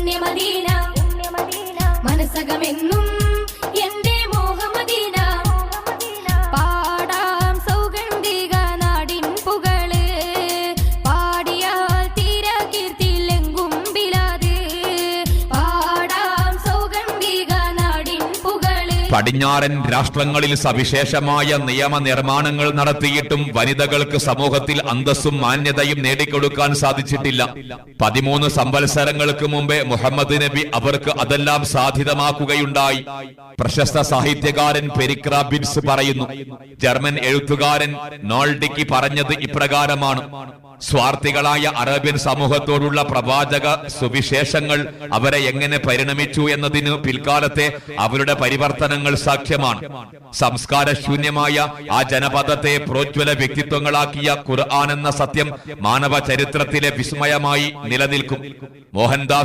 പുണ്യമദീന മനസ്സകമെന്നും എന്റെ മോഹമദീന പാടാം സൗഗന്ധിക നാടിൻ പുകള് പാടിയാൽ തീര കീർത്തിയിലെങ്കും ബിലാദ് പാടാം സൗഗന്ധിക നാടിൻ പുകള്. പടിഞ്ഞാറൻ രാഷ്ട്രങ്ങളിൽ സവിശേഷമായ നിയമനിർമ്മാണങ്ങൾ നടത്തിയിട്ടും വനിതകൾക്ക് സമൂഹത്തിൽ അന്തസ്സും മാന്യതയും നേടിക്കൊടുക്കാൻ സാധിച്ചിട്ടില്ല. 13 സംവത്സരങ്ങൾക്ക് മുമ്പേ മുഹമ്മദ് നബി അവർക്ക് അതെല്ലാം സാധ്യതമാക്കുകയുണ്ടായി. പ്രശസ്ത സാഹിത്യകാരൻ പെരിക്രാബിൻസ് പറയുന്നു, ജർമ്മൻ എഴുത്തുകാരൻ നോൾഡിക്ക് പറഞ്ഞത് ഇപ്രകാരമാണ്: സ്വാർത്ഥികളായ അറേബ്യൻ സമൂഹത്തോടുള്ള പ്രവാചക സുവിശേഷങ്ങൾ അവരെ എങ്ങനെ പരിണമിച്ചു എന്നതിന് പിൽക്കാലത്തെ അവരുടെ പരിവർത്തനങ്ങൾ സാക്ഷ്യമാണ്. സംസ്കാരശൂന്യമായ ആ ജനപദത്തെ പ്രോജ്വല വ്യക്തിത്വങ്ങളാക്കിയ ഖുർആൻ എന്ന സത്യം മാനവ ചരിത്രത്തിലെ വിസ്മയമായി നിലനിൽക്കും. മോഹൻദാസ്